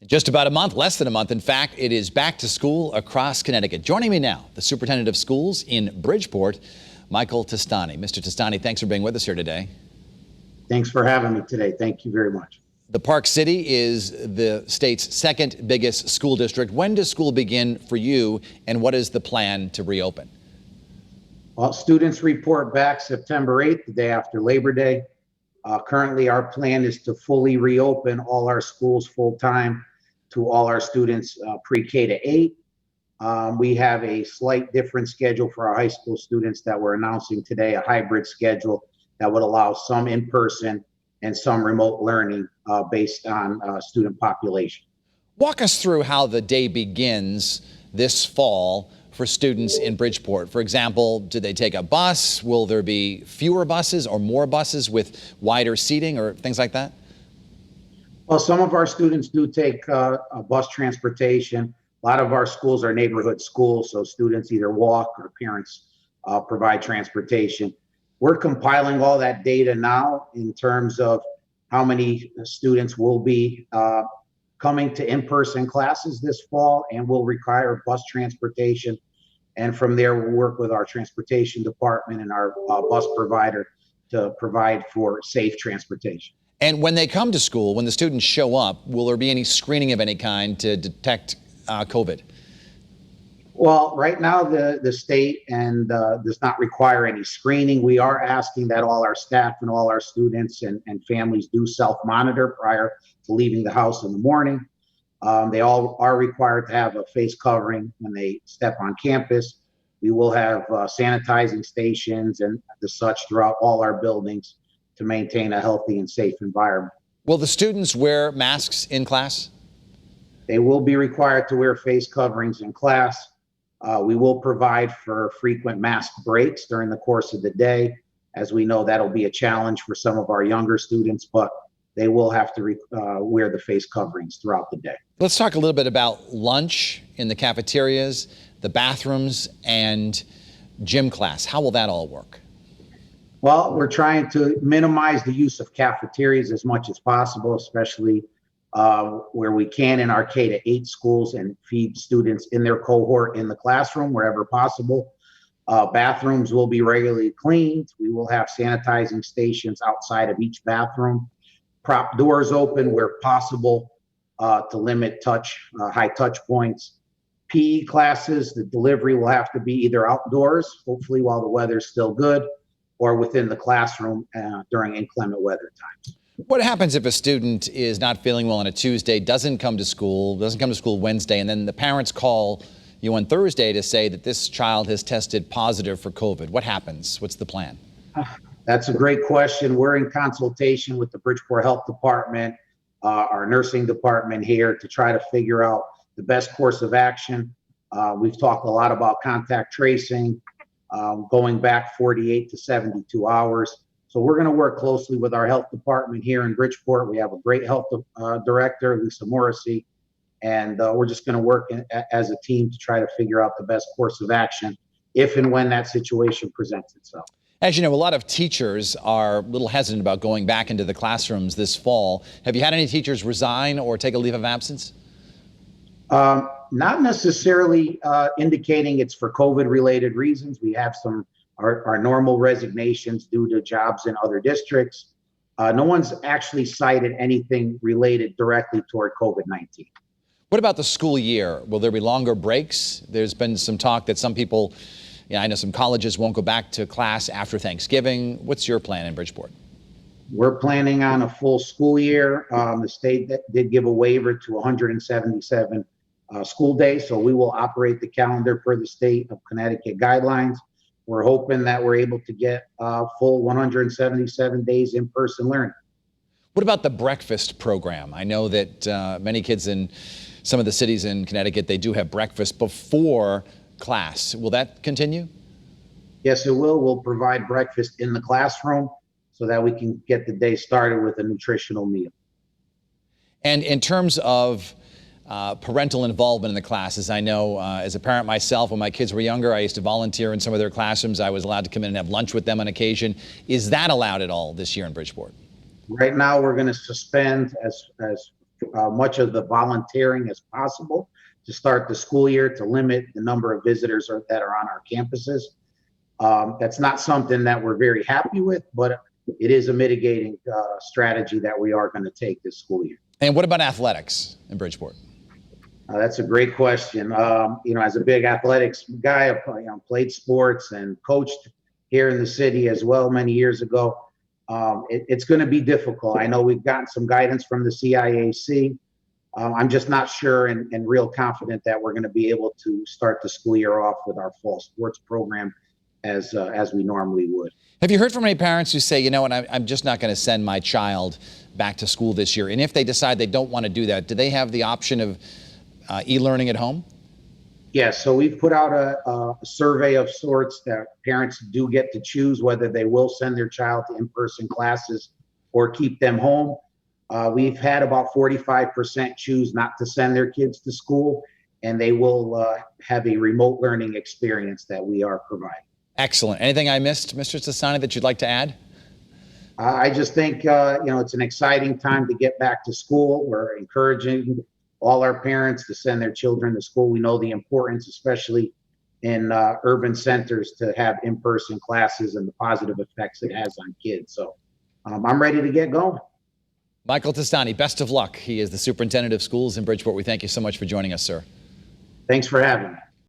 Just about a month, less than a month. In fact, it is back to school across Connecticut. Joining me now, the Superintendent of Schools in Bridgeport, Michael Testani. Mr. Testani, thanks for being with us here today. Thanks for having me today. Thank you very much. The Park City is the state's second biggest school district. When does school begin for you, and what is the plan to reopen? Well, students report back September 8th, the day after Labor Day. Currently, our plan is to fully reopen all our schools full-time to all our students pre-K to 8. We have a slight different schedule for our high school students that we're announcing today, a hybrid schedule that would allow some in-person and some remote learning based on student population. Walk us through how the day begins this fall for students in Bridgeport. For example, do they take a bus? Will there be fewer buses or more buses with wider seating or things like that? Well, some of our students do take a bus transportation. A lot of our schools are neighborhood schools, so students either walk or parents provide transportation. We're compiling all that data now in terms of how many students will be coming to in-person classes this fall and will require bus transportation. And from there, we'll work with our transportation department and our bus provider to provide for safe transportation. And when they come to school, when the students show up, will there be any screening of any kind to detect COVID? Well, right now, the state does not require any screening. We are asking that all our staff and all our students and families do self-monitor prior to leaving the house in the morning. They all are required to have a face covering when they step on campus. We will have sanitizing stations and the such throughout all our buildings to maintain a healthy and safe environment. Will the students wear masks in class? They will be required to wear face coverings in class. We will provide for frequent mask breaks during the course of the day. As we know, that'll be a challenge for some of our younger students, but they will have to wear the face coverings throughout the day. Let's talk a little bit about lunch in the cafeterias, the bathrooms, and gym class. How will that all work? Well, we're trying to minimize the use of cafeterias as much as possible, especially where we can in our K to 8 schools, and feed students in their cohort in the classroom wherever possible. Bathrooms will be regularly cleaned. We will have sanitizing stations outside of each bathroom. Prop doors open where possible to limit high touch points. PE classes, the delivery will have to be either outdoors, hopefully while the weather's still good, or within the classroom during inclement weather times. What happens if a student is not feeling well on a Tuesday, doesn't come to school Wednesday, and then the parents call you on Thursday to say that this child has tested positive for COVID? What happens? What's the plan? That's a great question. We're in consultation with the Bridgeport Health Department, our nursing department here, to try to figure out the best course of action. We've talked a lot about contact tracing, going back 48 to 72 hours. So we're going to work closely with our health department here in Bridgeport. We have a great health director, Lisa Morrissey, and we're just going to work as a team to try to figure out the best course of action if and when that situation presents itself. As you know, a lot of teachers are a little hesitant about going back into the classrooms this fall. Have you had any teachers resign or take a leave of absence? Not necessarily indicating it's for COVID-related reasons. We have our normal resignations due to jobs in other districts. No one's actually cited anything related directly toward COVID-19. What about the school year? Will there be longer breaks? There's been some talk that some people, I know some colleges won't go back to class after Thanksgiving. What's your plan in Bridgeport? We're planning on a full school year. The state did give a waiver to 177 school days, so we will operate the calendar per the state of Connecticut guidelines. We're hoping that we're able to get full 177 days in-person learning. What about the breakfast program? I know that many kids in some of the cities in Connecticut, they do have breakfast before class. Will that continue? Yes, it will. We'll provide breakfast in the classroom so that we can get the day started with a nutritional meal. And in terms of parental involvement in the classes, I know as a parent myself, when my kids were younger, I used to volunteer in some of their classrooms. I was allowed to come in and have lunch with them on occasion. Is that allowed at all this year in Bridgeport? Right now, we're going to suspend, as much of the volunteering as possible to start the school year to limit the number of visitors that are on our campuses. That's not something that we're very happy with, but it is a mitigating strategy that we are going to take this school year. And what about athletics in Bridgeport? That's a great question. As a big athletics guy, I've played sports and coached here in the city as well many years ago. It's going to be difficult. I know we've gotten some guidance from the CIAC. I'm just not sure and real confident that we're going to be able to start the school year off with our fall sports program as we normally would. Have you heard from any parents who say, you know what, I'm just not going to send my child back to school this year? And if they decide they don't want to do that, do they have the option of e-learning at home? Yes, so we've put out a survey of sorts that parents do get to choose whether they will send their child to in-person classes or keep them home. We've had about 45% choose not to send their kids to school, and they will have a remote learning experience that we are providing. Excellent. Anything I missed, Mr. Testani, that you'd like to add? I just think, it's an exciting time to get back to school. We're encouraging all our parents to send their children to school. We know the importance, especially in urban centers, to have in-person classes and the positive effects it has on kids. So I'm ready to get going. Michael Testani, best of luck. He is the superintendent of schools in Bridgeport. We thank you so much for joining us, sir. Thanks for having me.